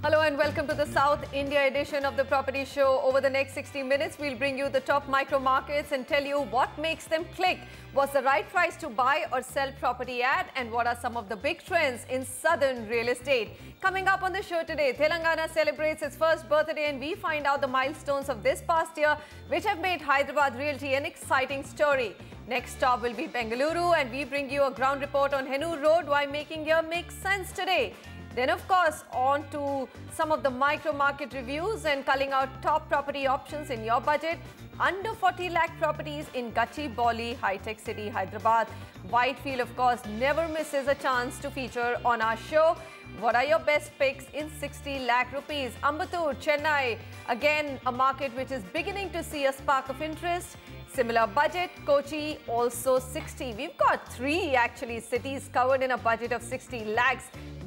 Hello and welcome to the South India edition of the Property Show. Over the next 60 minutes, we'll bring you the top micro markets and tell you what makes them click. What's the right price to buy or sell property at, and what are some of the big trends in southern real estate? Coming up on the show today, Telangana celebrates its first birthday and we find out the milestones of this past year which have made Hyderabad Realty an exciting story. Next stop will be Bengaluru and we bring you a ground report on Hennur Road, why making here makes sense today. Then, of course, on to some of the micro market reviews and culling out top property options in your budget. Under 40 lakh properties in Gachibowli, high-tech city, Hyderabad. Whitefield, of course, never misses a chance to feature on our show. What are your best picks in 60 lakh rupees? Ambattur, Chennai, again, a market which is beginning to see a spark of interest. Similar budget, Kochi, also 60. We've got three, actually, cities covered in a budget of 60 lakhs.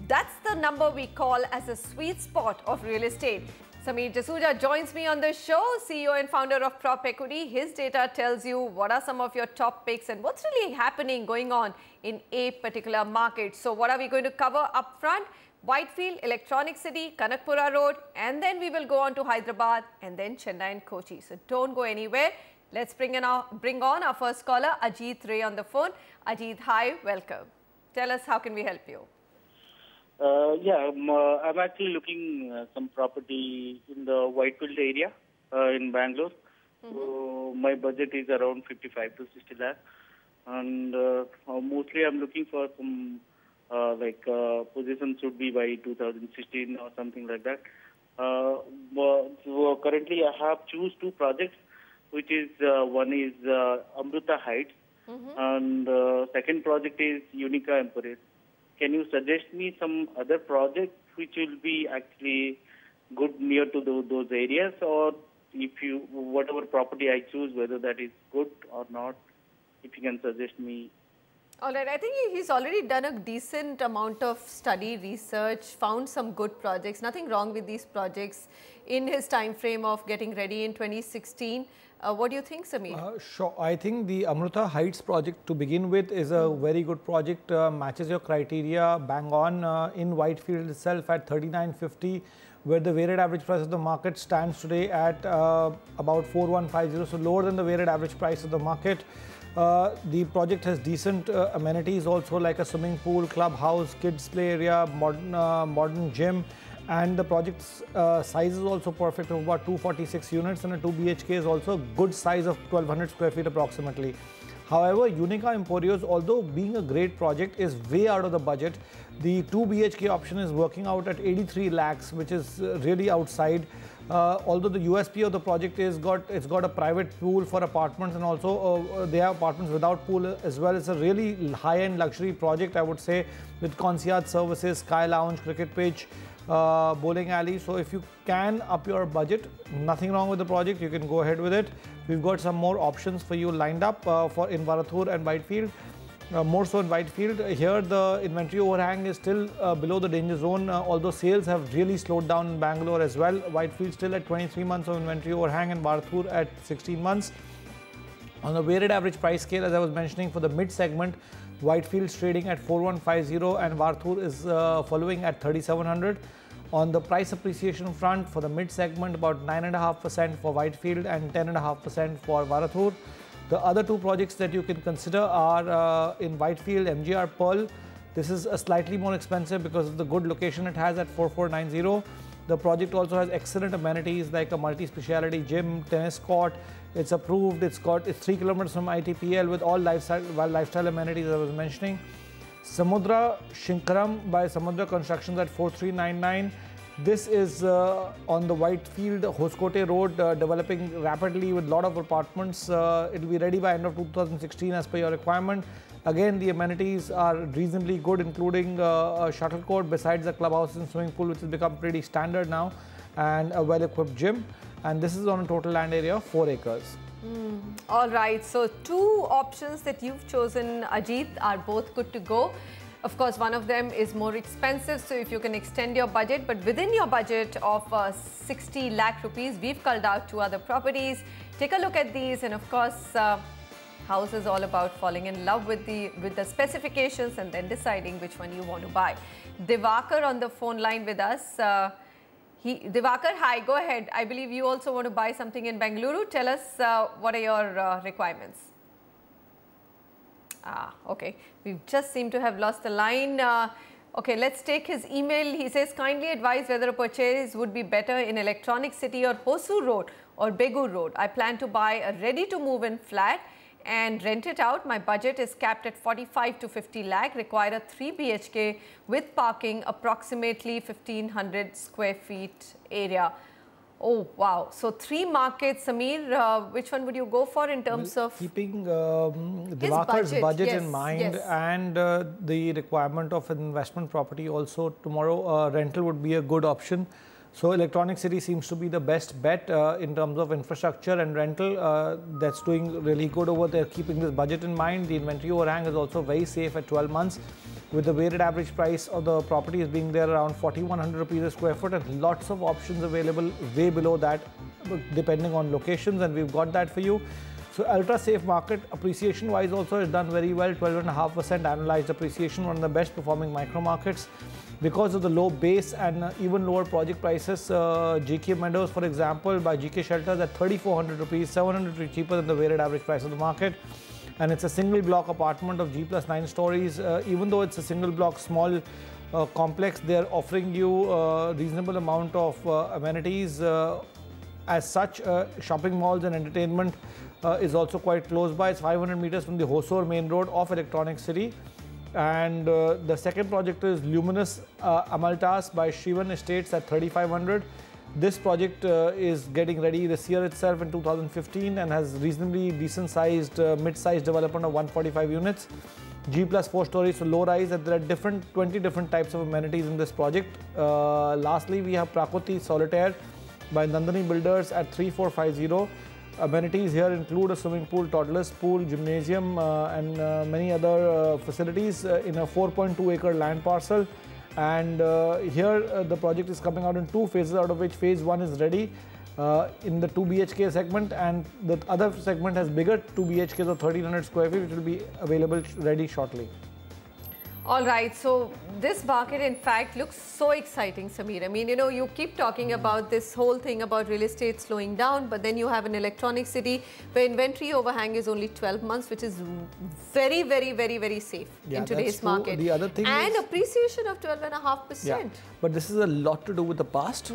That's the number we call as a sweet spot of real estate. Sameer Jasuja joins me on the show, CEO and founder of Prop Equity. His data tells you what are some of your top picks and what's really happening going on in a particular market. So what are we going to cover up front? Whitefield, Electronic City, Kanakpura Road, and then we will go on to Hyderabad and then Chennai and Kochi. So don't go anywhere. Let's bring on our first caller, Ajit Ray, on the phone. Ajit, hi, welcome. Tell us, how can we help you? I'm actually looking some property in the Whitefield area in Bangalore. So my budget is around 55 to 60 lakh, and mostly I'm looking for some position should be by 2016 or something like that. So currently I have choose two projects, which is one is Amrita Heights, and second project is Unica Emporium. Can you suggest me some other projects which will be actually good near to those areas, or if you, whatever property I choose, whether that is good or not, if you can suggest me? All right, I think he's already done a decent amount of study, research, found some good projects. Nothing wrong with these projects in his time frame of getting ready in 2016. What do you think, Sameer? Sure. I think the Amrita Heights project to begin with is a very good project, matches your criteria bang on in Whitefield itself at 3950, where the weighted average price of the market stands today at about 4150, so lower than the weighted average price of the market. The project has decent amenities also, like a swimming pool, clubhouse, kids play area, modern gym. And the project's size is also perfect, of about 246 units, and a 2 BHK is also a good size of 1200 square feet approximately. However, Unica Emporios, although being a great project, is way out of the budget. The 2 BHK option is working out at 83 lakhs, which is really outside. Although the USP of the project is it's got a private pool for apartments, and also they have apartments without pool as well. It's a really high-end luxury project, I would say, with concierge services, sky lounge, cricket pitch, bowling alley. So if you can up your budget, nothing wrong with the project, you can go ahead with it. We've got some more options for you lined up for in Ambattur and Whitefield. More so in Whitefield. Here the inventory overhang is still below the danger zone, although sales have really slowed down in Bangalore as well. Whitefield still at 23 months of inventory overhang and Ambattur at 16 months. On the weighted average price scale, as I was mentioning, for the mid segment, Whitefield's trading at 4150 and Ambattur is following at 3700. On the price appreciation front, for the mid segment, about 9.5% for Whitefield and 10.5% for Ambattur. The other two projects that you can consider are in Whitefield, MGR Pearl. This is a slightly more expensive because of the good location it has at 4490. The project also has excellent amenities like a multi-speciality gym, tennis court. It's approved. It's 3 kilometers from ITPL with all lifestyle amenities I was mentioning. Samudra Shinkaram by Samudra Constructions at 4399. This is on the Whitefield Hoskote Road, developing rapidly with a lot of apartments. It will be ready by end of 2016 as per your requirement. Again, the amenities are reasonably good, including a shuttle court besides the clubhouse and swimming pool, which has become pretty standard now, and a well-equipped gym. And this is on a total land area of 4 acres. All right, so two options that you've chosen, Ajit, are both good to go. Of course, one of them is more expensive, so if you can extend your budget, but within your budget of 60 lakh rupees, we've culled out two other properties. Take a look at these, and of course, house is all about falling in love with the specifications and then deciding which one you want to buy. Divakar on the phone line with us. Divakar, hi, go ahead. I believe you also want to buy something in Bengaluru. Tell us what are your requirements. Okay. We just seem to have lost the line. Okay, let's take his email. He says, kindly advise whether a purchase would be better in Electronic City or Hosur Road or Begur Road. I plan to buy a ready-to-move-in flat and rent it out. My budget is capped at 45 to 50 lakh, require a 3 BHK with parking, approximately 1500 square feet area. Oh, wow. So 3 markets, Sameer, which one would you go for in terms of? Keeping Divakar's budget in mind and the requirement of an investment property also, tomorrow rental would be a good option. So Electronic City seems to be the best bet in terms of infrastructure and rental. That's doing really good over there, keeping this budget in mind. The inventory overhang is also very safe at 12 months. With the weighted average price of the property is being there around 4,100 rupees a square foot, and lots of options available way below that depending on locations, and we've got that for you. So ultra safe market, appreciation wise also is done very well, 12.5% annualized appreciation, one of the best performing micro markets. Because of the low base and even lower project prices, GK Meadows, for example, by GK Shelters at 3,400 rupees, 700 rupees cheaper than the weighted average price of the market. And it's a single block apartment of G+9 stories. Even though it's a single block small complex, they're offering you a reasonable amount of amenities. As such, shopping malls and entertainment is also quite close by. It's 500 meters from the Hosur main road of Electronic City. And the second project is Luminous Amaltas by Shivan Estates at 3,500. This project is getting ready this year itself in 2015 and has reasonably decent sized, mid-sized development of 145 units. G+4 stories, so low rise, and there are 20 different types of amenities in this project. Lastly, we have Prakriti Solitaire by Nandini Builders at 3,450. Amenities here include a swimming pool, toddlers pool, gymnasium and many other facilities in a 4.2-acre land parcel. And here the project is coming out in 2 phases, out of which phase 1 is ready in the 2 BHK segment, and the other segment has bigger 2 BHKs of 1,300 square feet, which will be available ready shortly. All right, so this market in fact looks so exciting, Sameer. I mean, you know, you keep talking about this whole thing about real estate slowing down, but then you have an Electronic City where inventory overhang is only 12 months, which is very, very, very, very safe in today's market. The other thing and is appreciation of 12.5%. Yeah, but this is a lot to do with the past.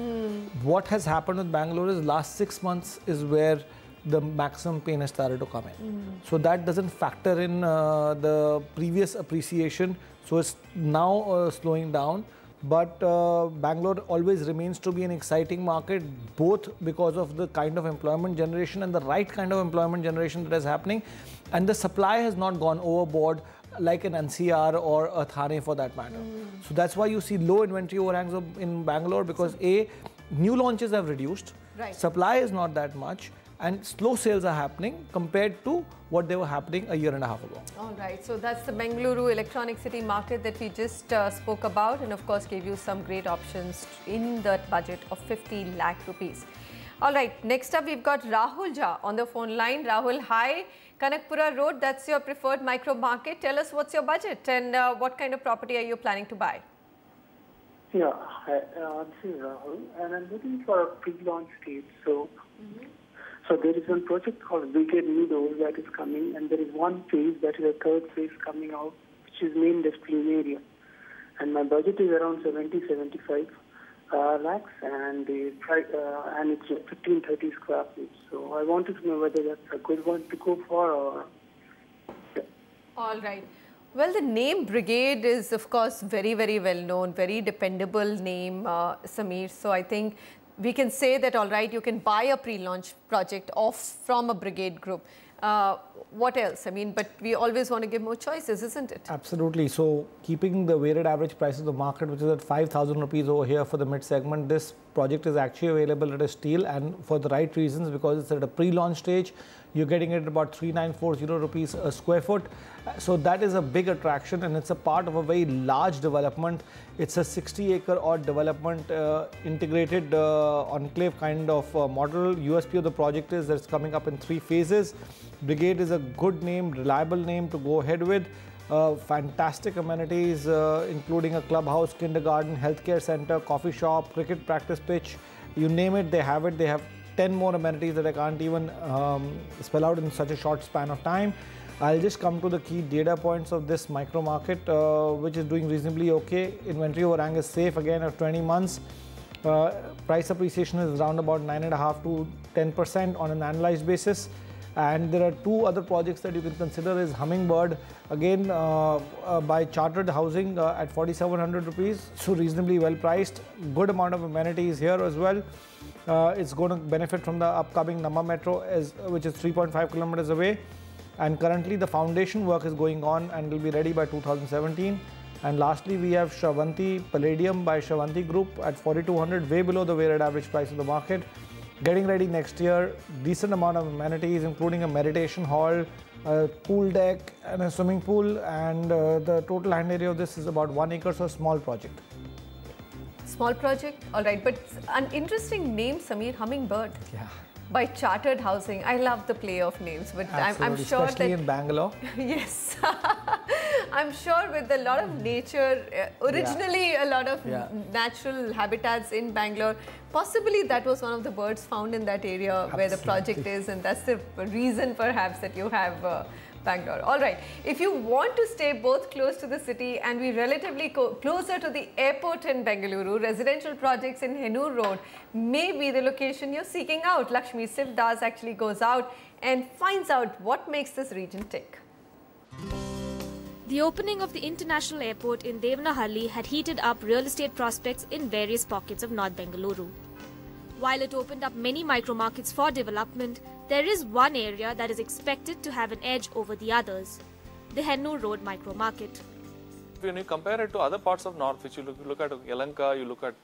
What has happened with Bangalore is last 6 months is where the maximum pain has started to come in. So that doesn't factor in the previous appreciation. So it's now slowing down. But Bangalore always remains to be an exciting market, both because of the kind of employment generation and the right kind of employment generation that is happening. And the supply has not gone overboard like an NCR or a Thane for that matter. So that's why you see low inventory overhangs in Bangalore, because A, new launches have reduced, supply is not that much, and slow sales are happening compared to what they were happening a year and a half ago. All right, so that's the Bengaluru Electronic City market that we just spoke about, and of course gave you some great options in that budget of 50 lakh rupees. All right, next up we've got Rahul Jha on the phone line. Rahul, hi. Kanakpura Road, that's your preferred micro market. Tell us what's your budget and what kind of property are you planning to buy? Yeah, hi, this is Rahul, and I'm looking for a pre-launch stage. So there is one project called Brigade Meadows that is coming, and there is one phase, that is a third phase coming out, which is named as Plumeria. And my budget is around 70-75 lakhs, and it's 1530 square feet. So I wanted to know whether that's a good one to go for or... Yeah. All right. Well, the name Brigade is, of course, very, very well known, very dependable name, Sameer. So I think we can say that, all right, you can buy a pre-launch project from a Brigade group. What else? I mean, but we always want to give more choices, isn't it? Absolutely. So keeping the weighted average price of the market, which is at 5,000 rupees over here for the mid segment, this project is actually available at a steal, and for the right reasons, because it's at a pre-launch stage. You're getting it at about 3,940 rupees a square foot. So that is a big attraction, and it's a part of a very large development. It's a 60-acre odd development, integrated enclave kind of model. USP of the project is that it's coming up in 3 phases. Brigade is a good name, reliable name to go ahead with. Fantastic amenities, including a clubhouse, kindergarten, healthcare center, coffee shop, cricket practice pitch. You name it, they have it. They have 10 more amenities that I can't even spell out in such a short span of time. I'll just come to the key data points of this micro market, which is doing reasonably okay. Inventory overhang is safe again at 20 months. Price appreciation is around about 9.5 to 10% on an annualized basis. And there are two other projects that you can consider is Hummingbird, again by Chartered Housing at 4,700 rupees, so reasonably well priced. Good amount of amenities here as well. It's going to benefit from the upcoming Namma Metro, which is 3.5 kilometers away. And currently the foundation work is going on and will be ready by 2017. And lastly, we have Shravanti Palladium by Shravanti Group at 4,200, way below the weighted average price of the market. Getting ready next year, decent amount of amenities, including a meditation hall, a pool deck and a swimming pool. And the total land area of this is about 1 acre, so a small project. Small project, all right, but an interesting name, Samir, Hummingbird. Yeah. By Chartered Housing. I love the play of names, but I'm sure especially that in Bangalore. Yes, I'm sure with a lot of nature, originally a lot of natural habitats in Bangalore. Possibly that was one of the birds found in that area where the project is, and that's the reason perhaps that you have Bangalore. All right, if you want to stay both close to the city and be relatively closer to the airport in Bengaluru, residential projects in Hennur Road may be the location you're seeking out. Lakshmi Sivdas actually goes out and finds out what makes this region tick. The opening of the international airport in Devanahalli had heated up real estate prospects in various pockets of North Bengaluru. While it opened up many micro markets for development, there is one area that is expected to have an edge over the others, the Hennur Road micro market. When you compare it to other parts of North, which you look at Yelahanka, you look at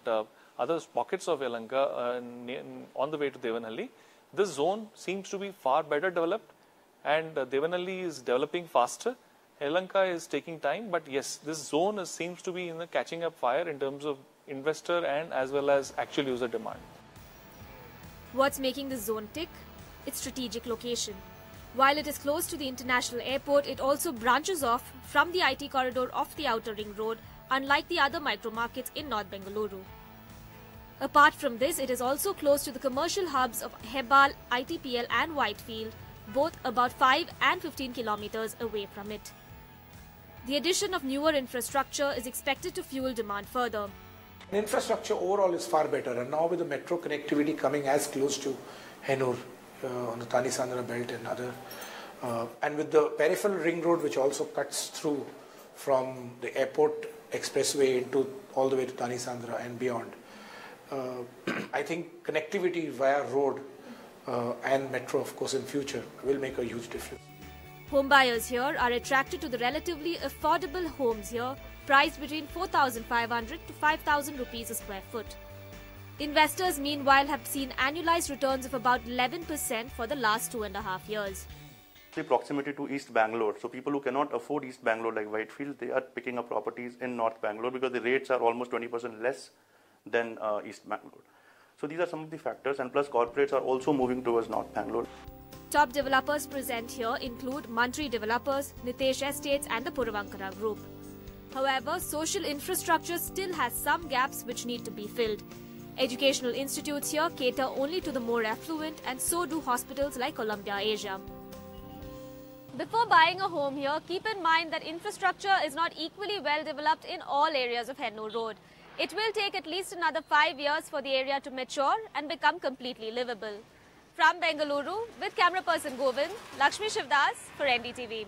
other pockets of Yelahanka on the way to Devanahalli, this zone seems to be far better developed, and Devanahalli is developing faster. Yelahanka is taking time, but yes, this zone seems to be catching up fire in terms of investor and as well as actual user demand. What's making this zone tick? Its strategic location. While it is close to the international airport, it also branches off from the IT corridor of the outer ring road, unlike the other micro markets in North Bengaluru. Apart from this, it is also close to the commercial hubs of Hebbal, ITPL and Whitefield, both about 5 and 15 kilometers away from it. The addition of newer infrastructure is expected to fuel demand further. Infrastructure overall is far better, and now with the metro connectivity coming as close to Hennur on the Thane-Sandra belt and other, and with the peripheral ring road which also cuts through from the airport expressway into all the way to Thane-Sandra and beyond, I think connectivity via road and metro, of course, in future will make a huge difference. Home buyers here are attracted to the relatively affordable homes here, priced between 4,500 to 5,000 rupees a square foot. Investors, meanwhile, have seen annualized returns of about 11% for the last 2.5 years. The proximity to East Bangalore, so people who cannot afford East Bangalore like Whitefield, they are picking up properties in North Bangalore because the rates are almost 20% less than East Bangalore. So these are some of the factors, and plus corporates are also moving towards North Bangalore. Top developers present here include Mantri Developers, Nitesh Estates and the Puravankara Group. However, social infrastructure still has some gaps which need to be filled. Educational institutes here cater only to the more affluent, and so do hospitals like Columbia Asia. Before buying a home here, keep in mind that infrastructure is not equally well developed in all areas of Hennur Road. It will take at least another 5 years for the area to mature and become completely livable. From Bengaluru, with camera person Govind, Lakshmi Sivdas for NDTV.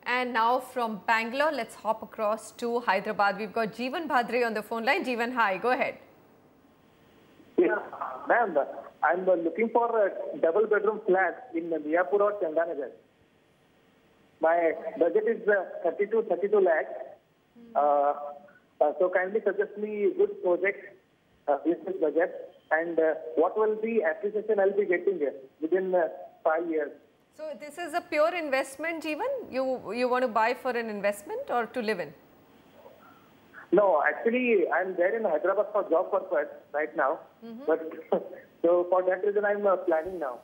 And now from Bangalore, let's hop across to Hyderabad. We've got Jeevan Bhadre on the phone line. Jeevan, hi, go ahead. Yeah, ma'am, I'm looking for a double-bedroom flat in Miyapur or Chandanagar. My budget is 32 lakhs. So kindly suggest me a good project with this budget, and what will be appreciation I'll be getting here within 5 years. So this is a pure investment, Jeevan? You want to buy for an investment or to live in? No, actually I'm there in Hyderabad for job purpose right now. But so for that reason I'm planning now.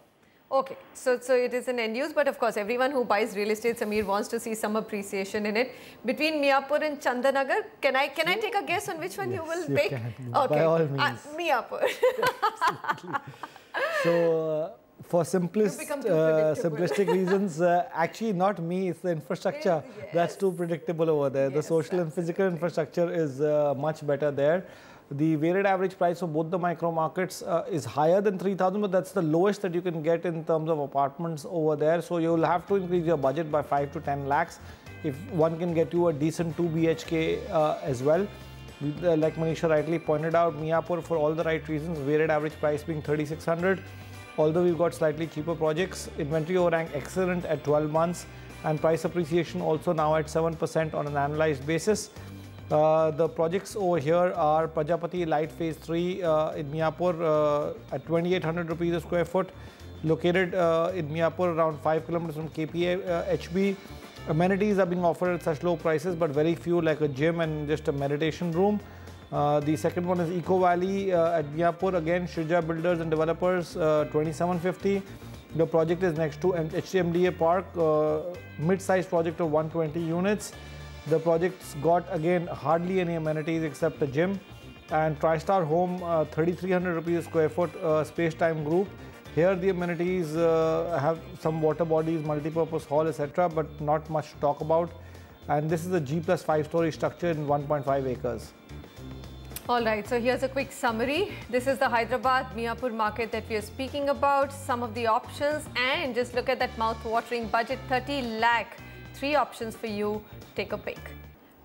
Okay, so it is an end use, but of course everyone who buys real estate, Samir, wants to see some appreciation in it. Between Miapur and Chandanagar, can I take a guess on which one you will pick? Can. Okay, By all means. Miapur. So for simplistic reasons, actually not me, it's the infrastructure that's too predictable over there. The social and physical infrastructure is much better there. The weighted average price for both the micro markets is higher than 3,000, but that's the lowest that you can get in terms of apartments over there. So you'll have to increase your budget by 5 to 10 lakhs if one can get you a decent 2 BHK as well. Like Manisha rightly pointed out, Miapur, for all the right reasons, weighted average price being 3,600. Although we've got slightly cheaper projects, inventory overhang excellent at 12 months, and price appreciation also now at 7% on an annualized basis. The projects over here are Prajapati Light Phase 3 in Miapur at 2,800 rupees a square foot, located in Miapur around 5 kilometers from KPA HB. Amenities are being offered at such low prices, but very few, like a gym and just a meditation room. The second one is Eco Valley at Miapur, again Shrija Builders and Developers, 2,750. The project is next to HMDA Park, mid-sized project of 120 units. The project's got again hardly any amenities except a gym. And TriStar Home, 3,300 rupees a square foot, space-time group. Here the amenities have some water bodies, multi-purpose hall, etc., but not much to talk about. And this is a G+5 story structure in 1.5 acres. All right, so here's a quick summary. This is the Hyderabad Miapur market that we are speaking about, some of the options, and just look at that mouth-watering budget, 30 lakh. 3 options for you. Take a pick.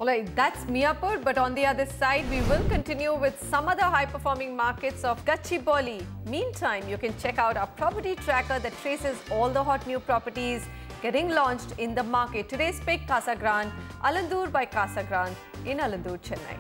All right, that's Miapur, but on the other side, we will continue with some other high-performing markets of Gachibowli. Meantime, you can check out our property tracker that traces all the hot new properties getting launched in the market. Today's pick, Casa Grande, Alandur by Casa Grande in Alandur, Chennai.